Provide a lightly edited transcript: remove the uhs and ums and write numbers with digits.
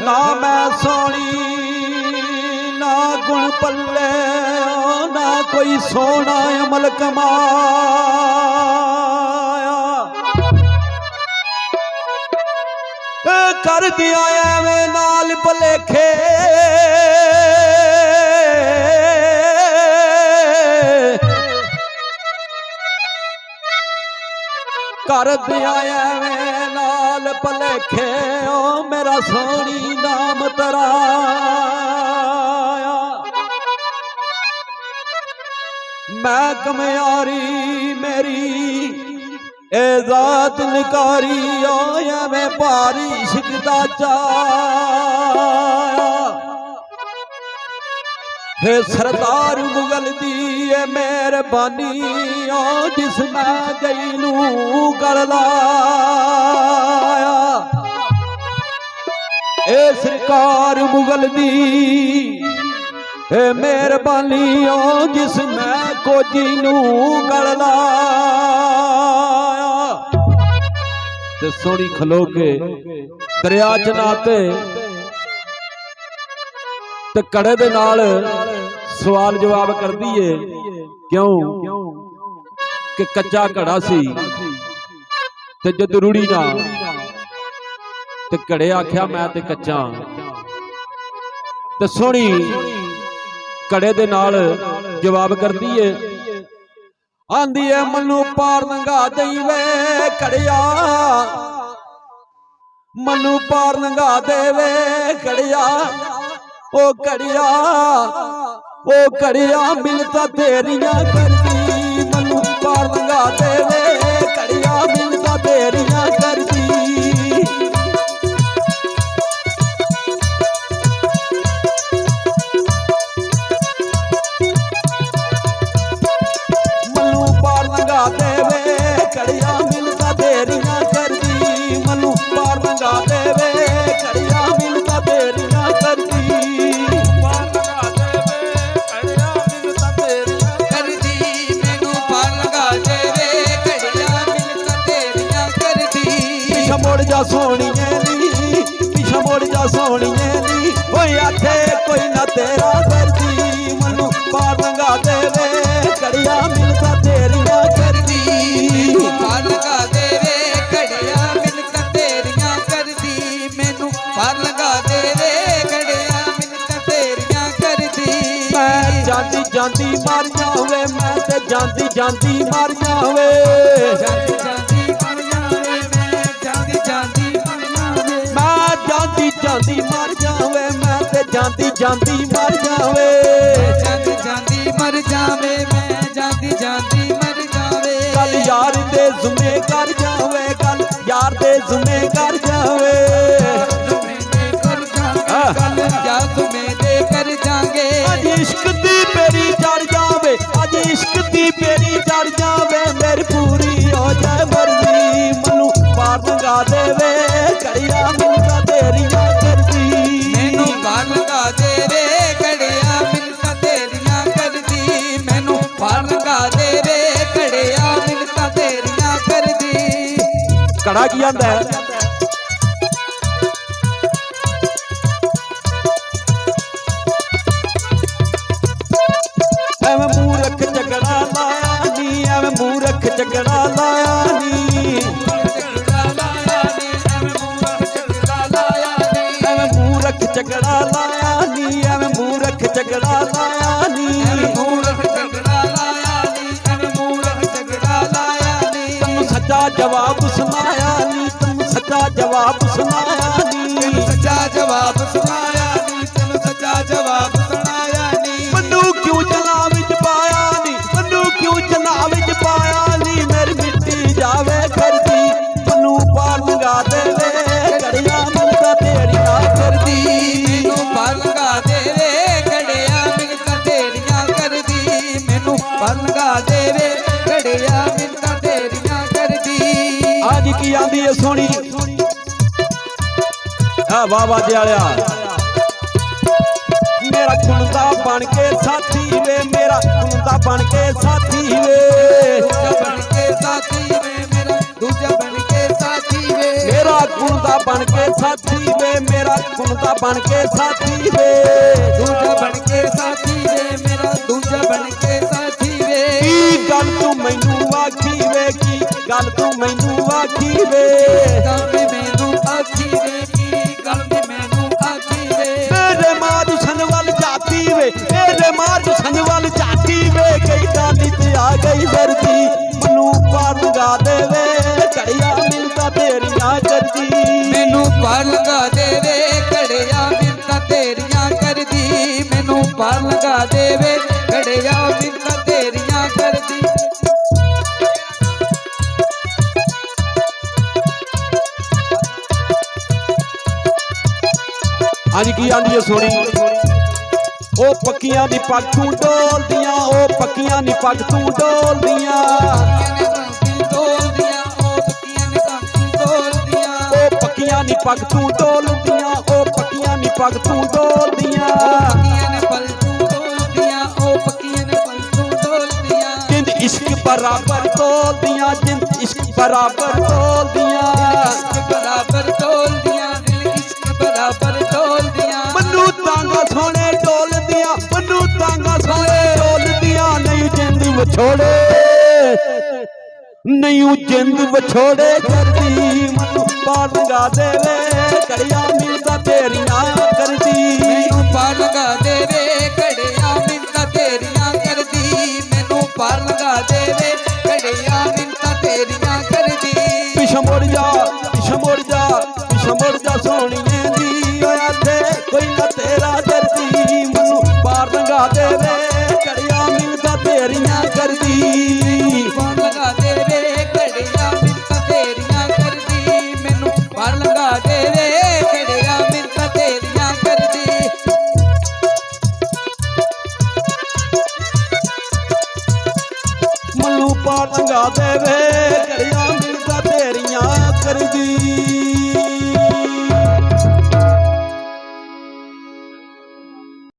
ना मैं सोनी ना गुण पल्ले ना कोई सोना अमल कमाया कर दिया एवें नाल भलेखे कर दिया एवें नाल भलेखे ओ मेरा सोनी नाम तराया मैं कमयारी मेरी ए जात निकारी ओ एवें भारी शिकदा चाया हे सरदार मुगल दी मेहरबानी ओ जिस मैं गई नू कर लाया ए सरकार मुगल दी मेहरबानी ओ जिस मैं कोजी नू कर लाया ते सोनी खलो के दरिया च नाते ते कड़े दे नाल सवाल जवाब कर दिए क्यों कि कच्चा घड़ा सी ते जद रुड़ी ना ते घड़े आख्या मैं ते कच्चा ते सोनी घड़े दे नाल जवाब कर दिए आंदी है मनु पार लंघा दई वे घड़िया मनु पार लंघा दे वे घड़िया ओ घड़िया मिलता तेरिया करदी मनु पार लंघा दे वे घड़िया मिलता तेरिया करदी मनु पार लंघा दे वे घड़िया मिलता तेरिया करदी मनु पार लंघा दे वे घड़िया मिलता तेरिया करदी मोड़ जा सोनिए नी पीछा मोड़ जा सोनिए नी कोई आखे कोई ना तेरा करदी मनु पार लंघा दे वे घड़िया मिलता तेरिया करदी पार लंघा दे वे घड़िया मिलता तेरिया करदी मैनू पार लंघा दे वे घड़िया मिलता तेरिया करदी मैं जांदी जांदी मर जावे मैं ते जांदी जांदी मर जावे जांदी जांदी मर जावे मैं जांदी जांदी मर जावे मैं जांदी जांदी मर जावे मैं ते जांदी जांदी मर जावे जांदी जांदी मर जावे मैं जांदी जांदी मर जावे कल यार दे जुमे कर जावे कल यार दे जुमे कर जावे कल या तुम्हें दे कर जाएंगे अज इश्क दी पेरी चढ़ जावे अज इश्क दी पेरी चढ़ जावे मेरी पूरी हो जाए मर्जी मनु पार लंघा दे वे घड़िया मिलता तेरिया करदी मैनू पार लंघा दे वे घड़िया मिलता तेरिया करदी मैनू पार लंघा दे वे घड़िया मिलता तेरिया करदी घड़ा की आंदा है एवं मूरख झगड़ा लाया नी एवं मूरख झगड़ा लाया नी एवं मूरख झगड़ा लाया नी एवं मूरख झगड़ा लाया नी तुम सच्चा जवाब सुनाया नी तुम सच्चा जवाब सुनाया नी सच्चा जवाब सुनाया नी तेन सच्चा जवाब सुनाया नी मनु क्यों जना विच पाया नी मनु क्यों जना विच पाया नी मेरी मिट्टी जावे करदी मनु पार लंघा दे वे घड़िया मिलता तेरिया करदी मैनू पार लंघा दे वे घड़िया मिलता तेरिया करदी मैनू पार लंघा दे वे घड़िया मिलता तेरिया करदी आज की आंदी है सोनी वाह वाह दयालिया मेरा खुंदा बन के साथी वे मेरा खुंदा बन के साथी वे बन के साथी वे मेरा दूजा बन के साथी वे मेरा खुंदा बन के साथी वे मेरा खुंदा ਬਣ ਕੇ ਸਾਥੀ ਵੇ ਦੂਜਾ ਬਣ ਕੇ ਸਾਥੀ ਵੇ ਮੇਰਾ ਦੂਜਾ ਬਣ ਕੇ ਸਾਥੀ ਵੇ ਕੀ ਗੱਲ ਤੂੰ ਮੈਨੂੰ ਆਖੀ ਵੇ ਕੀ ਗੱਲ ਤੂੰ ਮੈਨੂੰ ਆਖੀ ਵੇ ਗੱਲ ਵੀ ਮੈਨੂੰ ਆਖੀ ਵੇ ਕੀ ਗੱਲ ਵੀ ਮੈਨੂੰ ਆਖੀ ਵੇ ਮੇਰੇ ਮਾਂ ਦੁਸ਼ਮਣ ਵੱਲ ਝਾਤੀ ਵੇ ਮੇਰੇ ਮਾਂ ਦੁਸ਼ਮਣ ਵੱਲ ਝਾਤੀ ਵੇ ਕਈ ਦਾਨੀ ਤੇ ਆ ਗਈ ਵਰਦੀ ਮੈਨੂੰ ਪਾਰ ਲਗਾ ਦੇਵੇ ਘੜੀਆਂ ਮਿਲਦਾ ਤੇਰੀਆਂ ਕਰਦੀ ਮੈਨੂੰ ਪਾਰ ਲਗਾ ਦੇਵੇ ਘੜਿਆ ਮਿੰਤਾਂ ਤੇਰੀਆਂ ਕਰਦੀ ਮੈਨੂੰ ਪਾਰ ਲਗਾ ਦੇਵੇ ਘੜਿਆ ਮਿੰਤਾਂ ਤੇਰੀਆਂ ਕਰਦੀ ਅੱਜ ਕੀ ਆਂਦੀ ਏ ਸੋਣੀ ਉਹ ਪੱਕੀਆਂ ਦੀ ਪੱਗ ਤੂੰ ਡੋਲਦੀਆਂ ਉਹ ਪੱਕੀਆਂ ਦੀ ਪੱਗ ਤੂੰ ਡੋਲਦੀਆਂ ਉਹ ਪੱਕੀਆਂ ਦੀ ਪੱਗ ਤੂੰ ਡੋਲਦੀਆਂ ਉਹ ਪੱਕੀਆਂ ਦੀ ਪੱਗ ਤੂੰ ਡੋਲਦੀਆਂ ਜਿੰਦ ਇਸ਼ਕ ਬਰਾਬਰ ਤੋਲਦੀਆਂ ਜਿੰਦ ਇਸ਼ਕ ਬਰਾਬਰ ਤੋਲਦੀਆਂ ਮੈਨੂੰ ਤਾਂਗਾ ਸੋਹਣੇ ਡੋਲਦੀਆਂ ਮੈਨੂੰ ਤਾਂਗਾ ਸੋਹਣੇ ਡੋਲਦੀਆਂ ਨਹੀਂ ਜਿੰਦ ਵਿਛੋੜੇ ਨਹੀਂ ਜਿੰਦ ਵਿਛੋੜੇ ਕਰਦੀ ਮੈਨੂੰ ਪਾਰ ਲਗਾ ਦੇਵੇ ਘੜੀਆਂ ਮਿਲਦਾ ਤੇਰੀਆਂ ਕਰਦੀ ਮੈਨੂੰ ਪਾਰ ਲਗਾ ਦੇਵੇ ਘੜੀਆਂ ਮਿੰਤਾਂ ਤੇਰੀਆਂ ਕਰਦੀ ਮੈਨੂੰ ਪਾਰ ਲਗਾ ਦੇਵੇ ਘੜੀਆਂ ਮਿੰਤਾਂ ਤੇਰੀਆਂ ਕਰਦੀ ਪਿਛ ਮੁੜ ਜਾ ਪਿਛ ਮੁੜ ਜਾ ਪਿਛ ਮੁੜ ਜਾ ਸੋਹਣੀਏ ਦੀ ਹੋਇਆ ਤੇ ਕੋਈ ਨਾ ਤੇਰਾ ਦਰਦੀ ਮੈਨੂੰ ਪਾਰ ਲਗਾ ਦੇਵੇ ਘੜੀਆਂ ਮਿਲਦਾ ਤੇਰੀਆਂ ਕਰਦੀ ਪਾਰ ਲਗਾ ਦੇਵੇ ਘੜੀਆਂ ਮਿੰਤਾਂ ਤੇਰੀਆਂ ਕਰਦੀ ਮੈਨੂੰ ਪਾਰ ਲਗਾ ਦੇਵੇ ਘੜੀਆਂ ਮਿੰਤਾਂ ਤੇਰੀਆਂ ਕਰਦੀ ਮੈਨੂੰ ਪਾਰ ਲਗਾ ਦੇਵੇ ਘੜੀਆਂ